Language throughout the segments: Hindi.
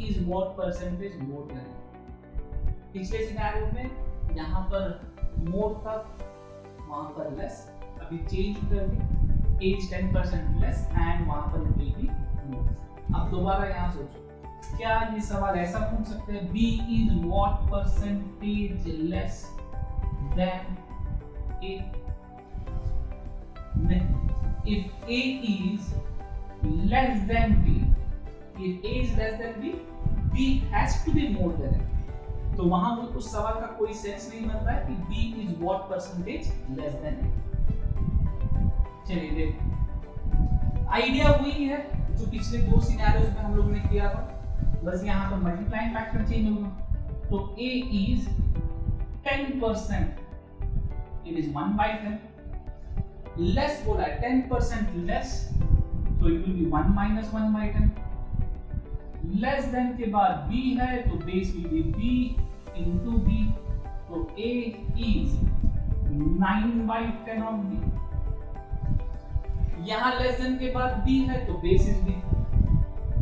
is what percentage more than. पिछले सिनेरियो में यहाँ पर more था, वहाँ पर less, अभी चेंज कर दी, age 10% less and वहाँ पर will be more. अब दोबारा यहाँ सोचो, क्या ये सवाल ऐसा पूछ सकते हैं B is what percentage less than A? नहीं. If A is less than B, if A is less than B, B has to be more than A. तो वहां उस सवाल का कोई सेंस नहीं बनता है कि B is what percentage less than A. चलिए देखो, आइडिया वही है जो पिछले दो सिनेरियोज में हम लोगों ने किया था, बस यहाँ पर मल्टीप्लाइंग फैक्टर चेंज होगा. तो A is 10%, it is 1/10. Less बोला है 10% लेस, तो it will be 1 minus 1/10. Less than के बाद b है तो base will be b into b, तो a is 9/10 of b. यहां लेस देन के बाद b है तो base is b.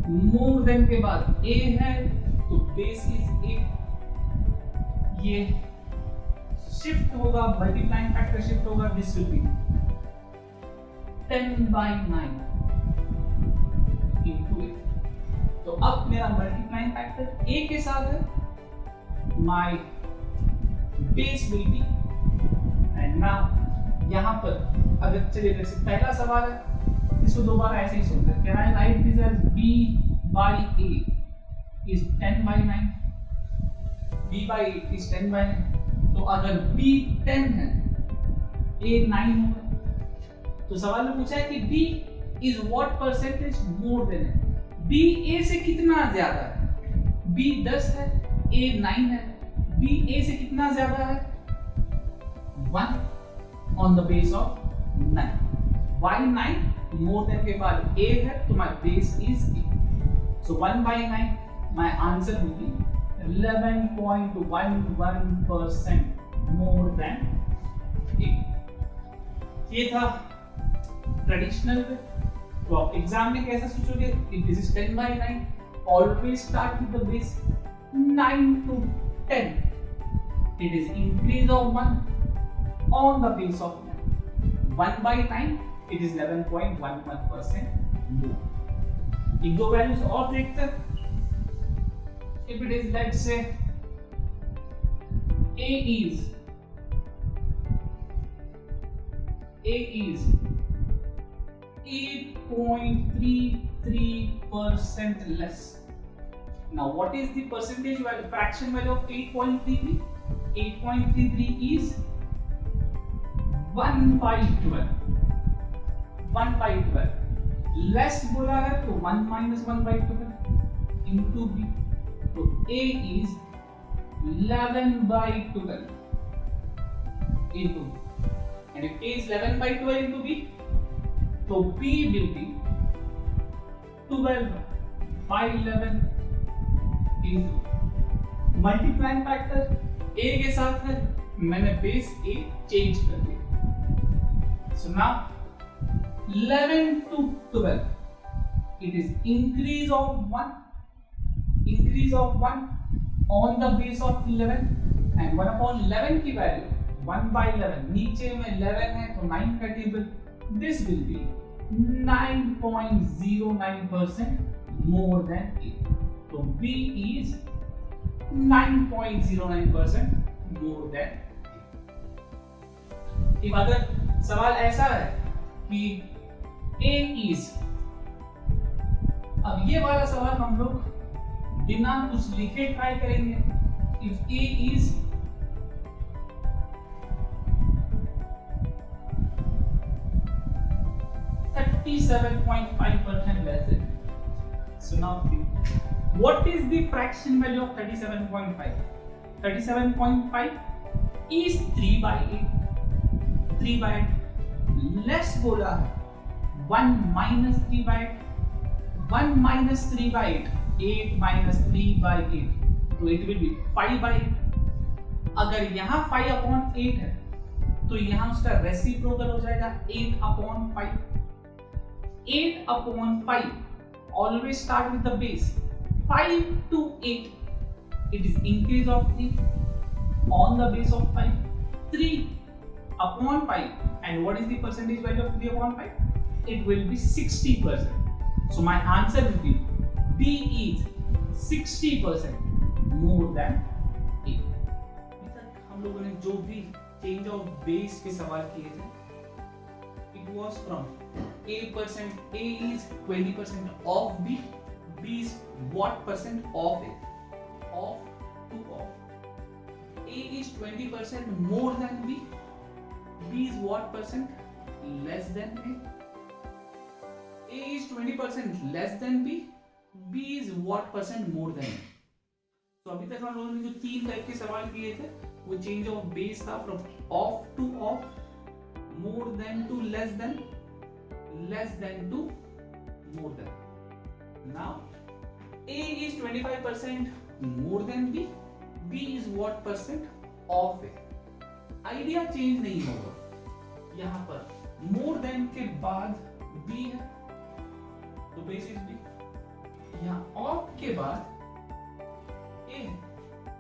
More than के बाद a है तो बेस इज a. ये शिफ्ट होगा, मल्टीप्लाइंग फैक्टर शिफ्ट होगा, this will be 10/9 into a. तो अब मेरा मल्टीप्लाइंग फैक्टर a के साथ है, my base will be, and now यहाँ पर अगर चलिए जैसे पहला सवाल है, इसको दोबारा ऐसे ही सोचते हैं. Can I write this as b by a is 10/9? b by a is 10/9. तो अगर b 10 है, a 9 होगा. तो सवाल में पूछा है कि B is what percentage more than A. B A से कितना ज्यादा है? B 10 है, A 9 है. B A से कितना ज्यादा है? 1 on the base of 9. Why 9? More than के बाद A है तो my base is A. So 1/9, my answer will be 11.11% more than A. ये था ट्रेडिशनल वे. तो आप एग्जाम में कैसे सोचोगे? If this is 10/9, always start with the base 9 to 10. It is increase of 1 on the base of 9. 1/9, it is 11.11% मोर. एक दो वैल्यूज और देखते हैं. If it is let's say A is 8.33% less. Now what is the percentage value, fraction value of 8.33? 8.33 is 1/12. 1/12. Less बोला है तो 1 minus 1/12 into B. तो A is 11/12 into B. And if A is 11/12 into B, तो B will be 12/11 into multiplying factor A के साथ है, मैंने बेस A चेंज कर दिया. So now 11 to 12, it is increase of 1 on the base of 11, and 1/11 की वैल्यू 1/11, नीचे में 11 है तो 9 का table, this will be 9.09% more than A. So B is 9.09% more than A. if अगर सवाल ऐसा है कि A is, अब ये वाला सवाल हम लोग बिना कुछ लिखे ट्राई करेंगे. if A is 37.5% less than. So now what is the fraction value of 37.5? 37.5 is 3/8. 3/8 less बोला है 1 minus 3/8. 1 minus 3/8, 8 minus 3/8, तो it will be 5/8. अगर यहाँ 5/8 है तो यहाँ उसका रेसिप्रोकल हो जाएगा 8/5. 8/5 always start with the base. 5 to 8, it is increase of 3 on the base of 5. 3 upon 5, and what is the percentage value of 3 upon 5? It will be 60%. So my answer will be B is 60% more than A. अभी तक हम लोगों ने जो भी चेंज ऑफ बेस के सवाल किए थे, it was from A is 20% of B, B is what percent of A, of to of. A is 20% more than B, B is what percent less than A. A is 20% less than B, B is what percent more than A. तो अभी तक हम लोगों ने जो 3 टाइप के सवाल किए थे वो चेंज ऑफ बेस था, from of to of, more than to less than to more than. Now A is 25% more than B, B is what percent of A. Idea change नहीं होगा. यहाँ पर मोर देन के बाद B है तो बेस इज B, यहाँ ऑफ के बाद A है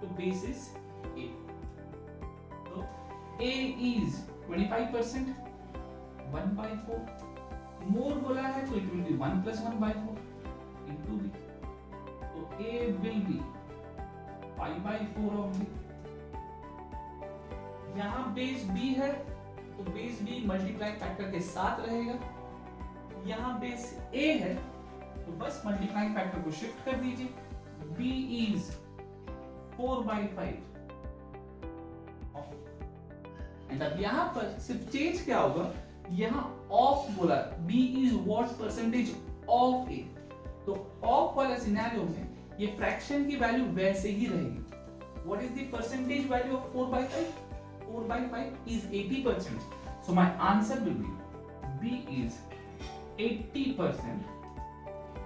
तो बेस इज A. तो A is 25%, 1/4. मोर बोला है तो it will be 1 + 1/4 into B. तो A will be 5/4 of B. यहाँ बेस B है तो बेस B मल्टीप्लाई फैक्टर के साथ रहेगा. यहाँ बेस A है तो बस मल्टीप्लाइंग फैक्टर को शिफ्ट कर दीजिए. B is 4/5. एंड अब यहाँ पर सिर्फ चेंज क्या होगा, यहाँ ऑफ बोला, B is what percentage of A. तो ऑफ वाला सिनेरियो में ये फ्रैक्शन की वैल्यू वैसे ही रहेगी. What is the percentage value of 4/5? 4/5 is 80%. So my answer will be B is 80%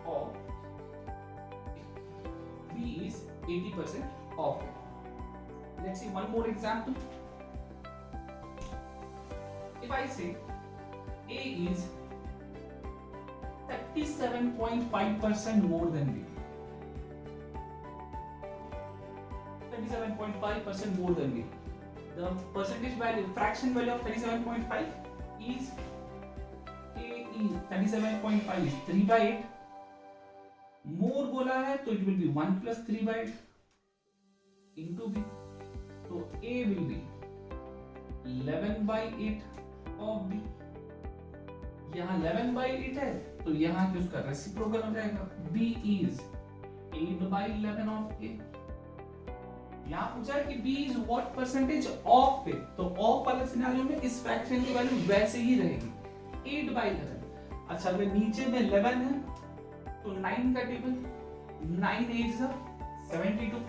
of B is 80% of it. Let's see one more example. If I say A is 37.5% more than B. 37.5% more than B. The percentage value, fraction value of 37.5 is A is 37.5 is 3/8. More बोला है तो it will be 1 + 3/8 into B. तो A will be 11/8 of B. यहाँ 11/8 है तो यहाँ की उसका रेसिप्रोकल हो जाएगा. B is 8/11 of A. यहाँ पूछा है कि B is what percentage of A. तो ऑफ वाले सिनेरियो में इस फ्रैक्शन की वैल्यू वैसे ही रहेगी 8/11. अच्छा अगर नीचे में 11 है तो 9 का टेबल, 9 8 72,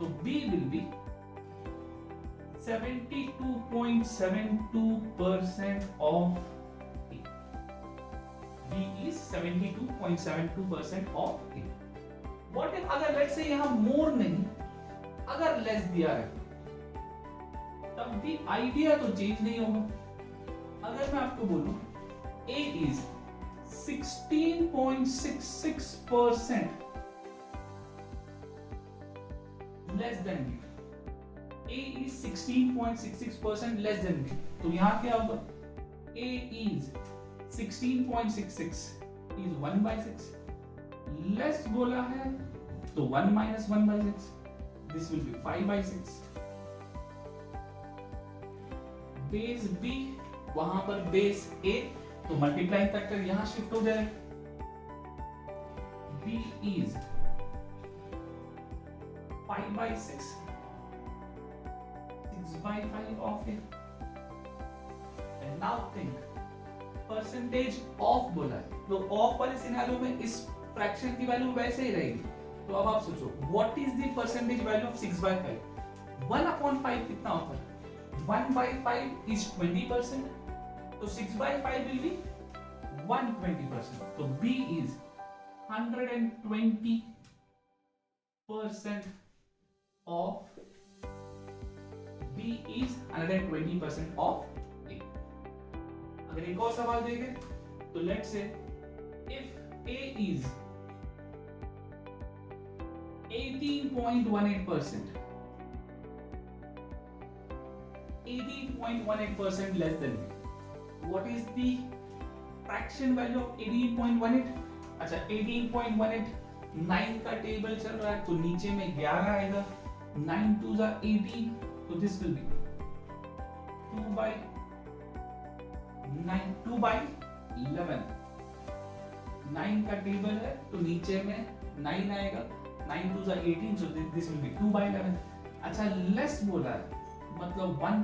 तो B will be 72.72% of A. B is 72.72% of A. What if अगर let's say यहाँ more नहीं, अगर लेस दिया है तब भी आइडिया तो चेंज नहीं होगा. अगर मैं आपको बोलूं A is 16.66% less than B. A is 16.66% less than B. तो यहाँ क्या होगा? A is 16.66 is 1/6. Less बोला है तो 1 - 1/6. This will be 5/6. Base B, वहां पर बेस A, तो मल्टीप्लाइंग फैक्टर यहां शिफ्ट हो जाएगा. B is 5/6, 6/5 of A. And now think, percentage of बोला है तो ऑफ वाले सिनेरियो में इस फ्रैक्शन की वैल्यू वैसे ही रहेगी. तो अब आप सोचो what is the percentage value of 6/5? 1/5 कितना होता है? 1/5 is 20%. तो 6/5 will be 120%. तो B is 120% of B is 120% of A. अगर एक और सवाल देखें तो let's say if A is 18.18%. 18.18% less than B. What is the fraction value of 18.18? अच्छा 18.18 9 का टेबल चल रहा है तो नीचे में 11 आएगा, 9 2s are 18, तो this will be 2 by 9, 2 by 11. 9 का टेबल है तो नीचे में 9 आएगा, 9 2s are 18, so this will be 2 by 11. अच्छा लेस बोला है मतलब 1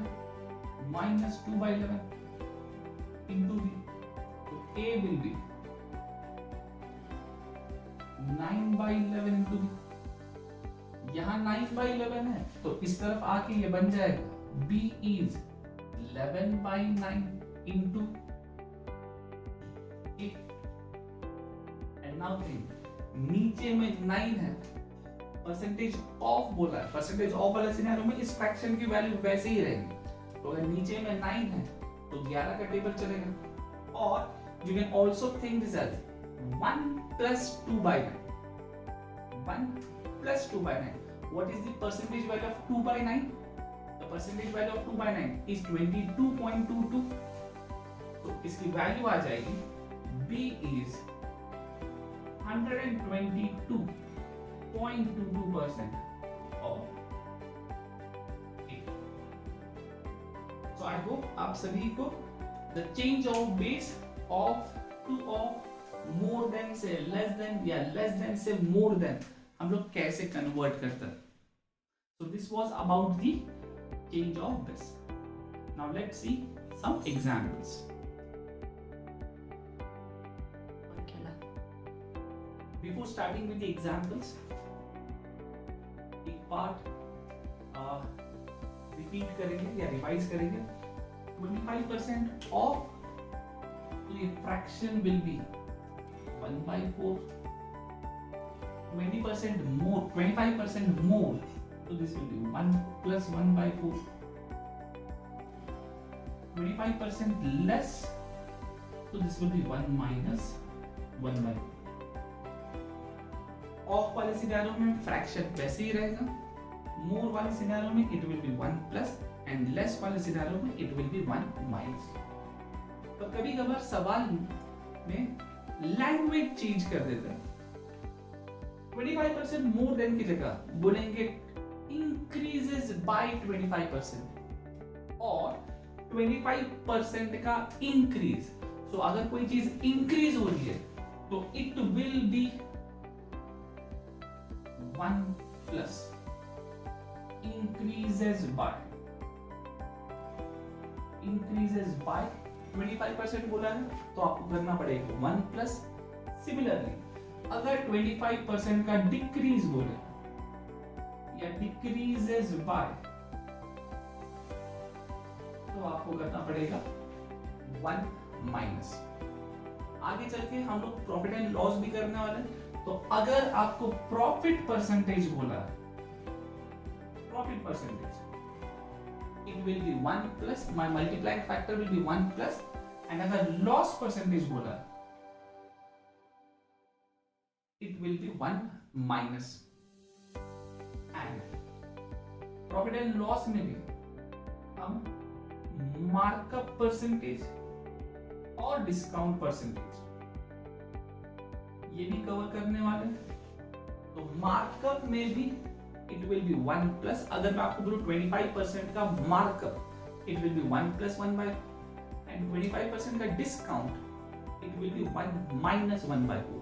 minus 2 by 11 into B, तो A will be 9 by 11 into B. यहाँ 9 by 11 है तो इस तरफ आके ये बन जाएगा B is 11 by 9 into A. And now think, नीचे में 9 है, परसेंटेज ऑफ बोला है, परसेंटेज ऑफ वाला सिनेरियो में इस फ्रैक्शन की वैल्यू वैसे ही रहेगी, तो अगर नीचे में 9 है तो 11 का टेबल चलेगा। और you can also think this as 1 plus 2 by 9. 1 plus 2 by 9. What is the percentage value of 2 by 9? The percentage value of 2 by 9 is 22.22. तो इसकी वैल्यू आ जाएगी B is 122.22% of A. So I hope आप सभी को the change of base of to of more than से less than या less than से more than हम लोग कैसे convert करते हैं. So this was about the change of base. Now let's see some examples. Before starting with the examples, एक part repeat करेंगे या revise करेंगे. 25% of तो ये fraction will be 1 by 4. 20% more, 25% more, so this will be 1 plus 1 by 4. 25% less, so this will be 1 minus 1 by 4. Of वाले सिनेरियो में फ्रैक्शन वैसे ही रहेगा, मोर वाले सिनेरियो में it will be 1 plus and less वाले सिनेरियो में इट विल बी 1 माइनस. तो कभी कभार सवाल में लैंग्वेज चेंज कर देते हैं. 25% मोर देन की जगह बोलेंगे इंक्रीजेस बाय 25% और 25% का इंक्रीज. तो अगर कोई चीज इंक्रीज हो रही है तो it will be 1 plus increases by 25% बोला है तो आपको करना पड़ेगा 1 plus. सिमिलरली अगर 25% का डिक्रीज बोले या डिक्रीजेस बाय तो आपको करना पड़ेगा 1 माइनस. आगे चल के हम लोग प्रॉफिट एंड लॉस भी करने वाले हैं. तो अगर आपको प्रॉफिट परसेंटेज बोला है, profit percentage it will be 1 plus, my multiplying factor will be 1 plus. And अगर लॉस परसेंटेज बोला है it will be 1 minus. And profit and loss में भी हम मार्कअप परसेंटेज और डिस्काउंट परसेंटेज ये भी कवर करने वाले हैं. तो मार्कअप में भी इट विल बी 1 प्लस. अगर मैं आपको बोलूं 25% का markup it will be 1 plus 1 by, and 25% का discount it will be 1 minus 1 by 4.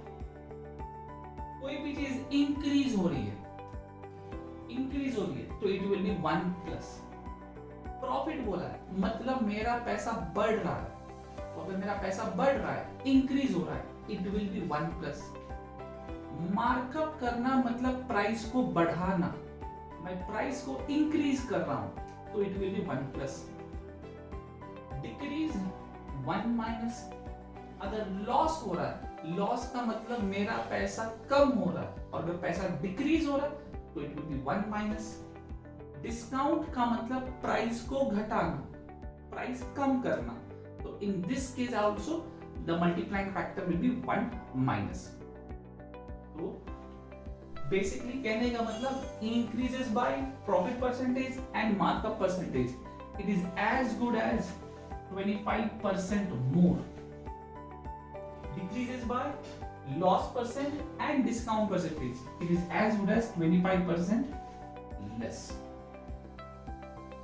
कोई भी चीज इंक्रीज हो रही है तो it will be 1 plus. Profit बोला है मतलब मेरा पैसा बढ़ रहा है, तो अगर मेरा पैसा बढ़ रहा है, इंक्रीज हो रहा है, it will be 1 plus. Markup करना मतलब प्राइस को बढ़ाना, मैं प्राइस को इंक्रीज कर रहा हूं तो it will be 1 plus. Decrease 1 minus. अगर लॉस हो रहा है, लॉस का मतलब मेरा पैसा कम हो रहा है, और अगर पैसा डिक्रीज हो रहा है तो it will be 1 minus. Discount का मतलब प्राइस को घटाना, प्राइस कम करना, तो in this case also the multiplying factor will be 1 minus. So basically कहने का मतलब increases by profit percentage and markup percentage, it is as good as 25% more. Decreases by loss percent and discount percentage, it is as good as 25% less.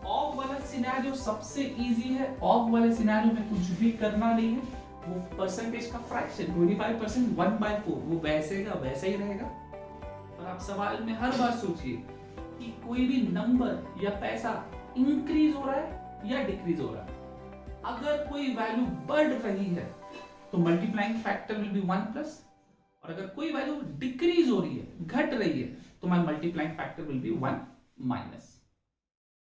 Of वाला सिनेरियो सबसे इजी है. ऑफ वाले सिनेरियो में कुछ भी करना नहीं है, वो परसेंटेज का फ्रैक्शन 25% 1/4 वो वैसे का वैसा ही रहेगा. और आप सवाल में हर बार सोचिए कि कोई भी नंबर या पैसा इंक्रीज हो रहा है या डिक्रीज हो रहा है. अगर कोई वैल्यू बढ़ रही है तो मल्टीप्लाइंग फैक्टर विल बी 1+, और अगर कोई वैल्यू डिक्रीज हो रही है, घट रही है, तो my multiplying factor will be 1-.